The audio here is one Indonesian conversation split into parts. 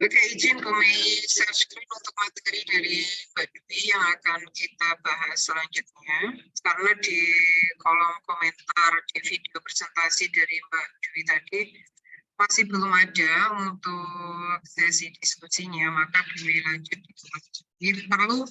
Oke, izin share screen untuk materi dari Mbak Dwi yang akan kita bahas selanjutnya. Karena di kolom komentar di video presentasi dari Mbak Dwi tadi masih belum ada untuk sesi diskusinya, maka Bumi lanjut. Ini perlu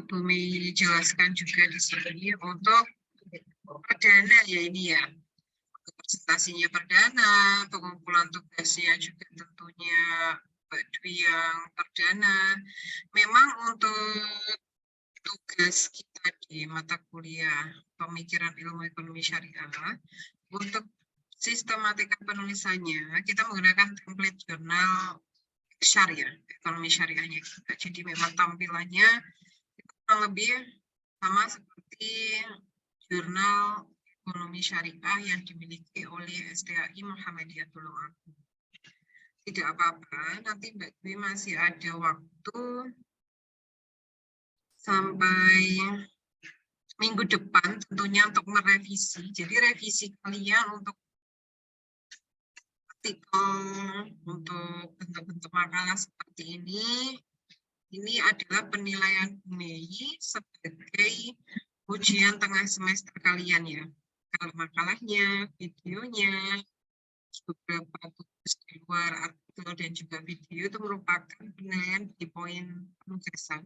Bumi jelaskan juga di sini untuk perdana ya ini ya. Presentasinya perdana, pengumpulan tugasnya juga tentunya Mbak Dwi yang perdana. Memang untuk tugas kita di mata kuliah pemikiran ilmu ekonomi syariah, untuk sistematika penulisannya, kita menggunakan template jurnal syariah, ekonomi syariahnya kita. Jadi memang tampilannya kurang lebih sama seperti jurnal ekonomi syariah yang dimiliki oleh STAI Muhammadiyah Tulungagung. Tidak apa-apa, nanti Mbak Dwi masih ada waktu sampai minggu depan tentunya untuk merevisi. Jadi revisi kalian untuk artikel, untuk bentuk-bentuk makalah seperti ini adalah penilaian Mei sebagai ujian tengah semester kalian ya. Kalau makalahnya, videonya, beberapa tugas di luar artikel dan juga video itu merupakan penilaian di poin penugasan.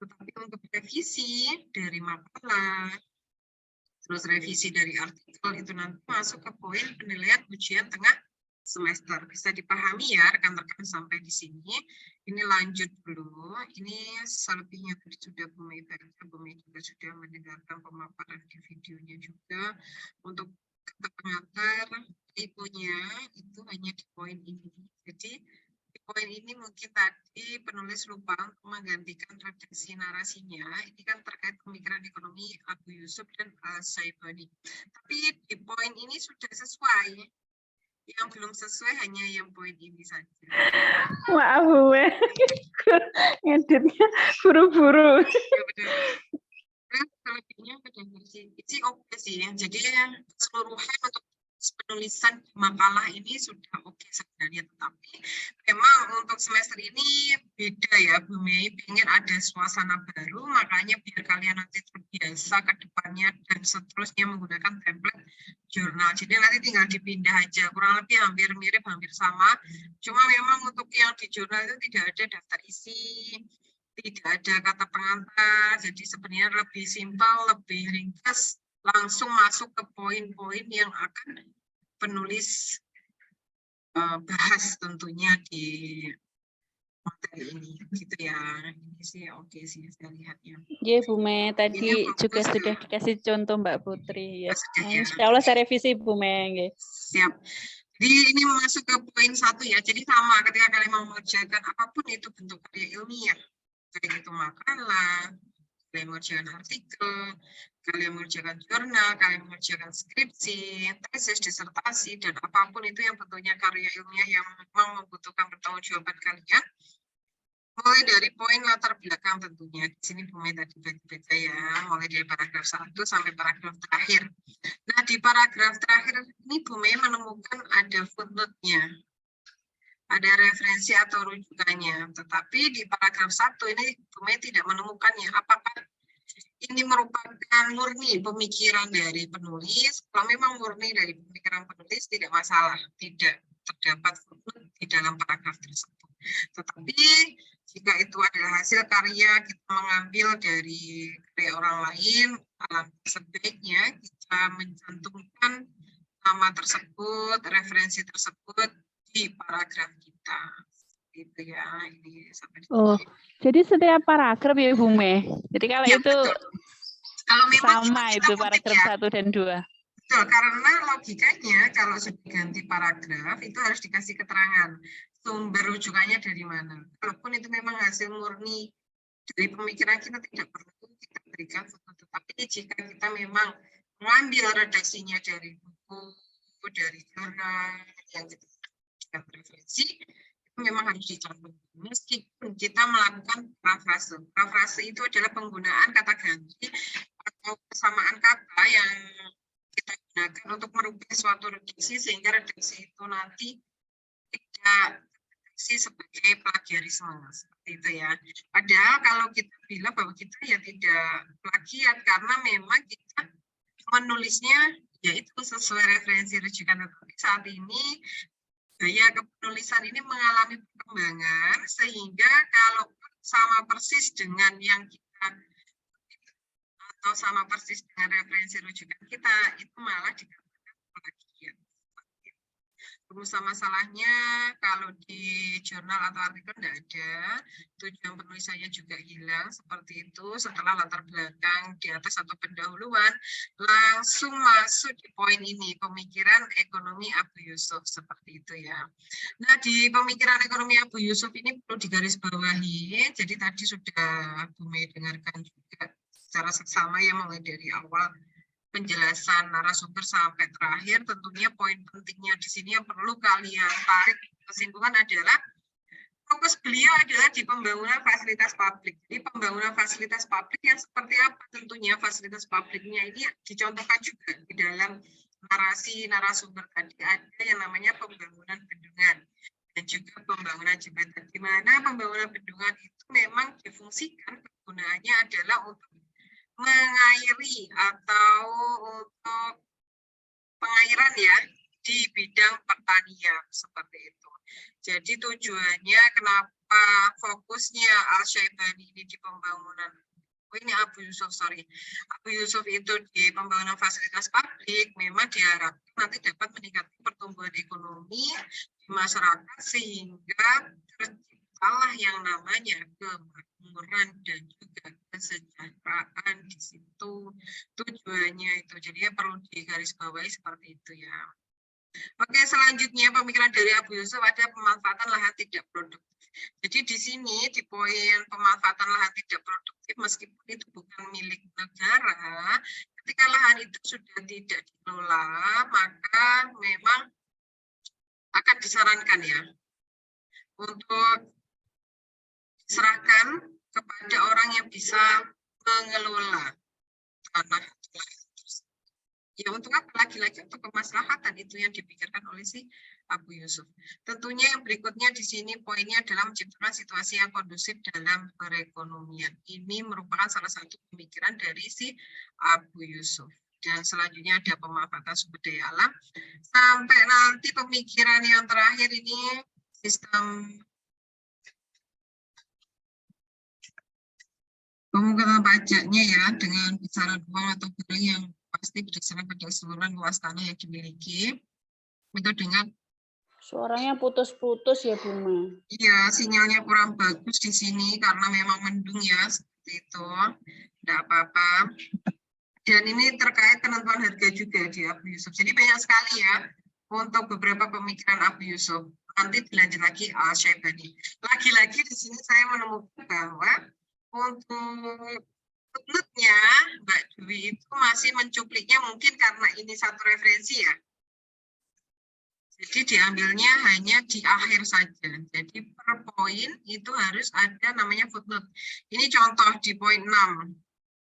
Tetapi untuk revisi dari makalah, terus revisi dari artikel itu nanti masuk ke poin penilaian ujian tengah semester. Bisa dipahami ya rekan-rekan sampai di sini. Ini lanjut dulu. Ini selebihnya tadi sudah Bumi baca, Bumi juga sudah mendengarkan pemaparan di videonya juga. Untuk kata-kata tipunya itu hanya di poin ini. Jadi di poin ini mungkin tadi penulis lupa untuk menggantikan redaksi narasinya. Ini kan terkait pemikiran ekonomi Abu Yusuf dan Al-Syaibani. Tapi di poin ini sudah sesuai. Yang belum sesuai hanya yang poin ini saja. Maaf, Bu. Ngeditnya buru-buru. Ya, benar. Selebihnya pada versi oke sih. Jadi keseluruhan untuk penulisan makalah ini sudah oke sebenarnya, tetapi memang untuk semester ini beda ya Bu Mei, pengen ada suasana baru, makanya biar kalian nanti terbiasa ke depannya dan seterusnya menggunakan template jurnal. Jadi nanti tinggal dipindah aja, kurang lebih hampir mirip, hampir sama. Cuma memang untuk yang di jurnal itu tidak ada daftar isi, tidak ada kata pengantar, jadi sebenarnya lebih simpel, lebih ringkas, langsung masuk ke poin-poin yang akan penulis bahas tentunya di materi ini, gitu ya. Ini sih oke sih saya lihatnya. Iya, Bu Me, tadi juga sudah dikasih contoh Mbak Putri. Ya. Insya Allah saya revisi Bu Me. Siap. Jadi ini masuk ke poin 1 ya. Jadi sama ketika kalian mau mengerjakan apapun itu bentuk karya ilmiah, baik itu makalah, kalian mengerjakan artikel, kalian mengerjakan jurnal, kalian mengerjakan skripsi, tesis, disertasi, dan apapun itu yang bentuknya karya ilmiah yang memang membutuhkan pertanggungjawaban kalian, mulai dari poin latar belakang tentunya. Di sini Bu Mei tadi baca ya, mulai dari paragraf 1 sampai paragraf terakhir. Nah, di paragraf terakhir ini Bu Mei menemukan ada footnote-nya, ada referensi atau rujukannya. Tetapi di paragraf 1 ini Bu Mei tidak menemukannya. Apakah ini merupakan murni pemikiran dari penulis? Kalau memang murni dari pemikiran penulis tidak masalah, tidak terdapat footnote di dalam paragraf tersebut. Tetapi jika itu adalah hasil karya kita mengambil dari karya orang lain, sebaiknya kita mencantumkan nama tersebut, referensi tersebut di paragraf kita. Gitu ya, ini sampai di sini. Jadi setiap paragraf ya Bu Me. Jadi kalau ya, itu kalau memang sama itu paragraf ya, 1 dan 2. Betul, karena logikanya kalau sudah ganti paragraf itu harus dikasih keterangan sumber rujukannya dari mana. Walaupun itu memang hasil murni dari pemikiran kita tidak perlu kita berikan foto. Tetapi jika kita memang mengambil redaksinya dari buku, dari jurnal yang kita referensi, itu memang harus dicantumkan. Meskipun kita melakukan parafrase. Parafrase itu adalah penggunaan kata ganti atau kesamaan kata yang kita gunakan untuk merubah suatu redaksi sehingga redaksi itu nanti tidak sebagai plagiarisme seperti itu ya. Padahal kalau kita bilang bahwa kita ya tidak plagiat karena memang kita menulisnya yaitu sesuai referensi rujukan, tetapi saat ini gaya kepenulisan ini mengalami perkembangan sehingga kalau sama persis dengan yang kita atau sama persis dengan referensi rujukan kita itu malah dikatakan plagiat. Rumus masalahnya kalau di jurnal atau artikel tidak ada, tujuan penulisannya juga hilang seperti itu. Setelah latar belakang di atas atau pendahuluan, langsung masuk di poin ini, pemikiran ekonomi Abu Yusuf seperti itu ya. Nah, di pemikiran ekonomi Abu Yusuf ini perlu digarisbawahi. Jadi tadi sudah Bu Mei dengarkan juga secara seksama ya, mulai dari awal penjelasan narasumber sampai terakhir. Tentunya poin pentingnya di sini yang perlu kalian tarik kesimpulan adalah fokus beliau adalah di pembangunan fasilitas publik. Jadi pembangunan fasilitas publik yang seperti apa? Tentunya fasilitas publiknya ini dicontohkan juga di dalam narasi narasumber tadi, ada yang namanya pembangunan bendungan dan juga pembangunan jembatan, di mana pembangunan bendungan itu memang difungsikan kegunaannya adalah untuk mengairi atau untuk pengairan ya di bidang pertanian seperti itu. Jadi tujuannya kenapa fokusnya Al-Syaibani ini di pembangunan Abu Yusuf itu di pembangunan fasilitas publik memang diharapkan nanti dapat meningkatkan pertumbuhan ekonomi di masyarakat sehingga terciptalah yang namanya kemakmuran dan juga kesejahteraan di situ tujuannya itu. Jadi perlu digarisbawahi seperti itu ya. Oke, selanjutnya pemikiran dari Abu Yusuf ada pemanfaatan lahan tidak produktif. Jadi di sini di poin pemanfaatan lahan tidak produktif, meskipun itu bukan milik negara, ketika lahan itu sudah tidak dikelola, maka memang akan disarankan ya untuk diserahkan kepada orang yang bisa mengelola tanah. Ya untuk apa? Lagi-lagi untuk kemaslahatan itu yang dipikirkan oleh si Abu Yusuf. Tentunya yang berikutnya di sini poinnya adalah menciptakan situasi yang kondusif dalam perekonomian. Ini merupakan salah satu pemikiran dari si Abu Yusuf. Dan selanjutnya ada pemanfaatan sumber daya alam. Sampai nanti pemikiran yang terakhir ini sistem pemungutan pajaknya ya, dengan besaran uang atau barang yang pasti berdasarkan pada keseluruhan luas tanah yang dimiliki. Itu dengan suaranya putus-putus ya Bu Ma. Iya, sinyalnya kurang bagus di sini karena memang mendung ya, seperti itu. Tidak apa-apa. Dan ini terkait penentuan harga juga di Abu Yusuf. Jadi banyak sekali ya untuk beberapa pemikiran Abu Yusuf. Nanti dilanjut lagi Al-Syaibani. Lagi-lagi di sini saya menemukan bahwa untuk footnote-nya Mbak Dwi itu masih mencupliknya mungkin karena ini satu referensi ya. Jadi diambilnya hanya di akhir saja. Jadi per poin itu harus ada namanya footnote. Ini contoh di poin 6.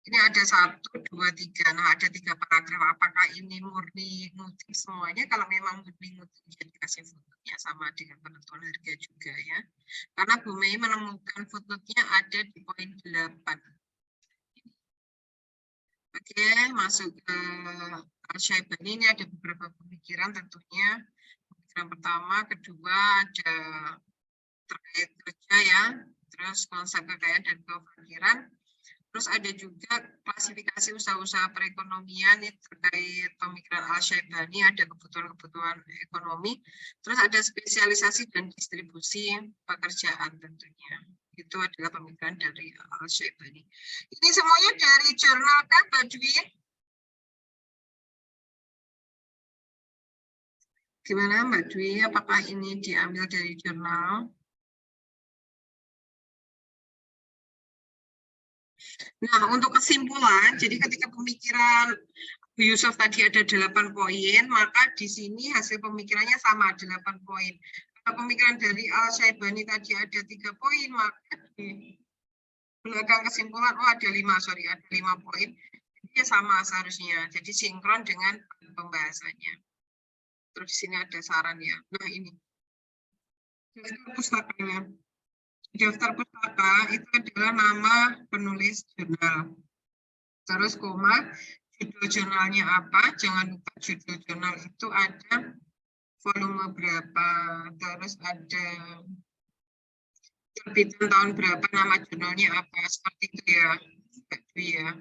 Ini ada 1, 2, 3. Nah ada 3 paragraf. Apakah ini murni ngutip semuanya? Kalau memang murni ngutip, jadi kasih footnote-nya sama dengan penentuan harga juga ya. Karena Bu Mei menemukan footnote-nya ada di poin 8. Oke, masuk ke Al-Syaibani. Ini ada beberapa pemikiran tentunya. Pemikiran pertama, kedua ada terkait kerja ya, terus konsep kekayaan dan kefakiran. Terus ada juga klasifikasi usaha-usaha perekonomian ini terkait pemikiran Al-Syaibani, ada kebutuhan-kebutuhan ekonomi. Terus ada spesialisasi dan distribusi pekerjaan tentunya. Itu adalah pemikiran dari Al-Syaibani. Ini semuanya dari jurnal kan, Mbak Dwi? Gimana Mbak Dwi? Apakah ini diambil dari jurnal? Nah, untuk kesimpulan, jadi ketika pemikiran Bu Yusuf tadi ada 8 poin, maka di sini hasil pemikirannya sama 8 poin. Kalau pemikiran dari Al-Syaibani tadi ada 3 poin, maka di belakang kesimpulan, ada 5 poin. Jadi ya sama seharusnya, jadi sinkron dengan pembahasannya. Terus di sini ada saran ya. Nah ini. daftar pustakanya. Daftar pustaka itu adalah nama penulis jurnal. Terus koma, judul jurnalnya apa? Jangan lupa judul jurnal itu ada volume berapa, terus ada terbitan tahun berapa, nama jurnalnya apa, seperti itu ya, ya.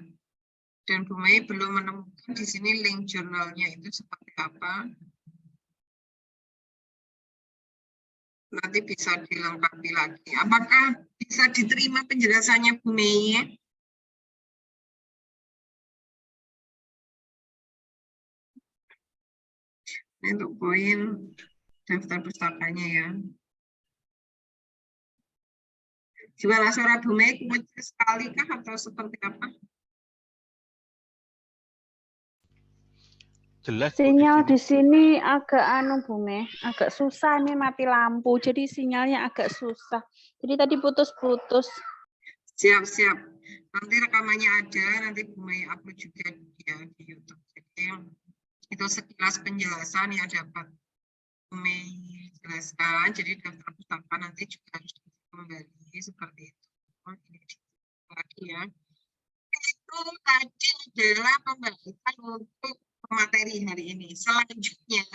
Dan Bu Mei belum menemukan di sini link jurnalnya itu seperti apa. Nanti bisa dilengkapi lagi. Apakah bisa diterima penjelasannya Bu Mei? Ini untuk poin daftar pustakanya ya. Gimana suara Bu Mei? Kecil sekali kah atau seperti apa? Jelas. Sinyal di sini agak Bu Mei, agak susah nih, mati lampu. Jadi sinyalnya agak susah. Jadi tadi putus-putus. Siap-siap. Nanti rekamannya ada, nanti Bu Mei upload juga ya di YouTube. Jadi itu sekilas penjelasan yang dapat Bu Mei jelaskan. Jadi daftar pustaka nanti juga harus kembali seperti itu. Ini lagi ya. Itu tadi adalah pembahasan untuk materi hari ini. Selanjutnya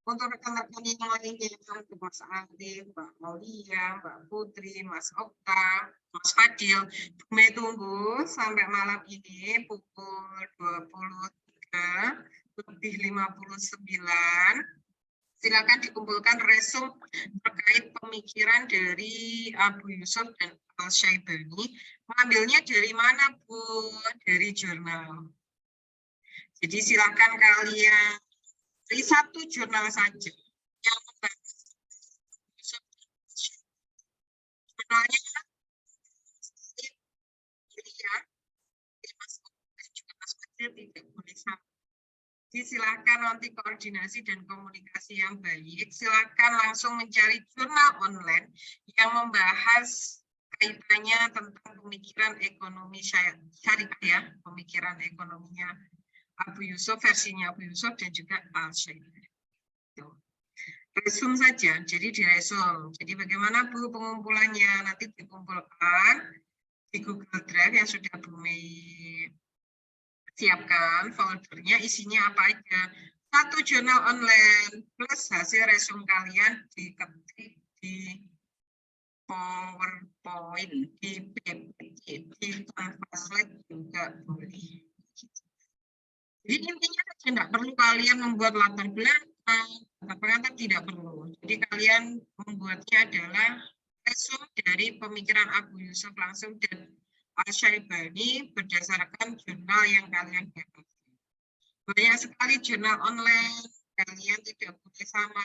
untuk rekan-rekan yang lainnya, Mas Adi, Mbak Aulia, Mbak Putri, Mas Okta, Mas Fadil, Bu Mei tunggu sampai malam ini pukul 23:59. Silakan dikumpulkan resum terkait pemikiran dari Abu Yusuf dan Al-Syaibani. Mengambilnya dari mana, Bu? Dari jurnal. Jadi silakan kalian dari satu jurnal saja yang membahas jurnalnya tidak boleh sama. Jadi silakan nanti koordinasi dan komunikasi yang baik. Silakan langsung mencari jurnal online yang membahas kaitannya tentang pemikiran ekonomi syariah ya, pemikiran ekonominya Abu Yusuf, versinya Abu Yusuf dan juga Al-Syaibani. Resum saja, jadi diresum. Jadi bagaimana Bu pengumpulannya? Nanti dikumpulkan di Google Drive yang sudah Bu Mei siapkan, foldernya isinya apa aja. Satu jurnal online plus hasil resum kalian diketik di PowerPoint, di PPT, di Translate juga boleh. Jadi intinya saja tidak perlu kalian membuat latar belakang, pengantar tidak perlu. Jadi kalian membuatnya adalah resum dari pemikiran Abu Yusuf langsung dan Al-Syaibani berdasarkan jurnal yang kalian dapat. Banyak sekali jurnal online, kalian tidak boleh sama.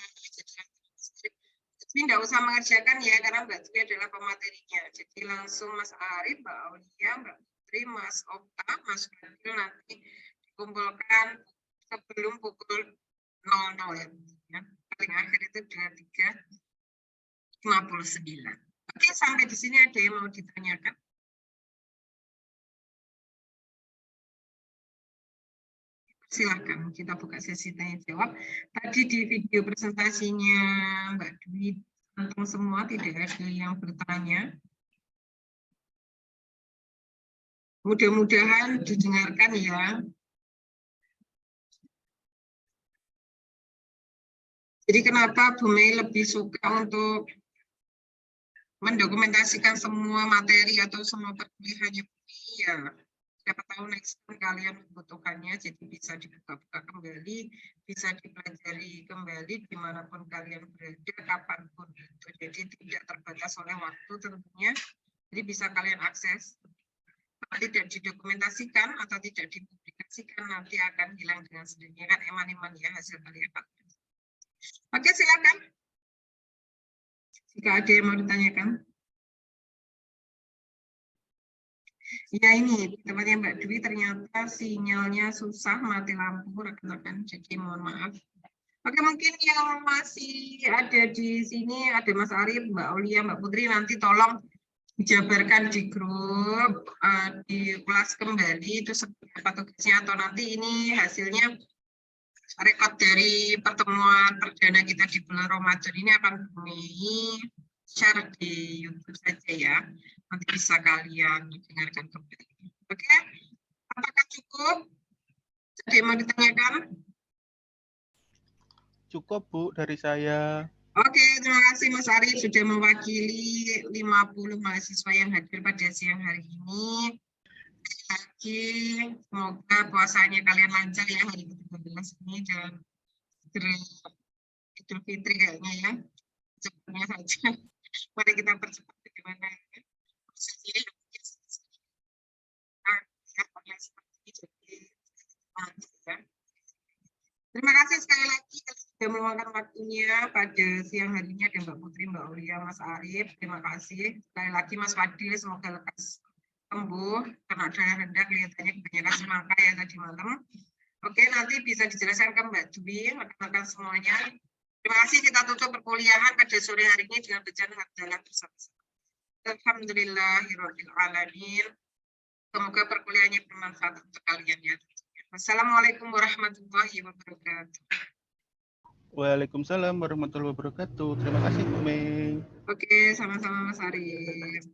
Jadi tidak usah mengerjakan ya, karena Mbak Dwi adalah pematerinya. Jadi langsung Mas Arif, Mbak Aulia, Mbak Putri, Mas Okta, Mas Fadil nanti dikumpulkan sebelum pukul 00 ya. Paling akhir itu 23:59. Oke, sampai di sini ada yang mau ditanyakan? Silakan kita buka sesi tanya jawab. Tadi di video presentasinya Mbak Dwi tentang semua, tidak ada yang bertanya. Mudah-mudahan didengarkan ya. Jadi kenapa Bu Mei lebih suka untuk mendokumentasikan semua materi atau semua perkuliahannya Bu Mei ya. Siapa tahu next time kalian membutuhkannya, jadi bisa dibuka-buka kembali, bisa dipelajari kembali dimanapun kalian berada, kapanpun itu. Jadi tidak terbatas oleh waktu tentunya, jadi bisa kalian akses. Kalau tidak didokumentasikan atau tidak dipublikasikan, nanti akan hilang dengan sendirinya, kan eman-eman ya hasil kalian. Oke, silakan. Jika ada yang mau ditanyakan. Ya ini tempatnya Mbak Dwi ternyata sinyalnya susah, mati lampu rekan-rekan, jadi mohon maaf. Oke, mungkin yang masih ada di sini ada Mas Arif, Mbak Aulia, Mbak Putri, nanti tolong dijabarkan di grup, di kelas kembali itu seperti apa tugasnya, atau nanti ini hasilnya rekod dari pertemuan perdana kita di bulan Ramadan ini akan Mei share di YouTube saja ya. Nanti bisa kalian dengarkan kembali. Oke, apakah cukup? Ada yang mau ditanyakan? Cukup Bu dari saya. Oke, terima kasih Mas Arif sudah mewakili 50 mahasiswa yang hadir pada siang hari ini. Lagi, semoga puasanya kalian lancar ya hari ke-13 ini dan segera Idul Fitri kayaknya ya. Cepatnya saja. Mari kita percepat bagaimana prosesnya yang mungkin ya. Terima kasih sekali lagi sudah meluangkan waktunya pada siang hari ini ada Mbak Putri, Mbak Aulia, Mas Arif. Terima kasih. Sekali lagi Mas Fadil, semoga lekas sembuh karena darah rendah kelihatannya kebanyakan semangka ya tadi malam. Oke, nanti bisa dijelaskan ke Mbak Dwi, rekan-rekan semuanya. Terima kasih, kita tutup perkuliahan pada sore hari ini dengan bacaan hamdalah bersama-sama. Alhamdulillahirabbil alamin. Semoga perkuliahannya bermanfaat untuk kalian ya. Wassalamualaikum warahmatullahi wabarakatuh. Waalaikumsalam warahmatullahi wabarakatuh. Terima kasih Bu Mei. Oke, sama-sama Mas Arif.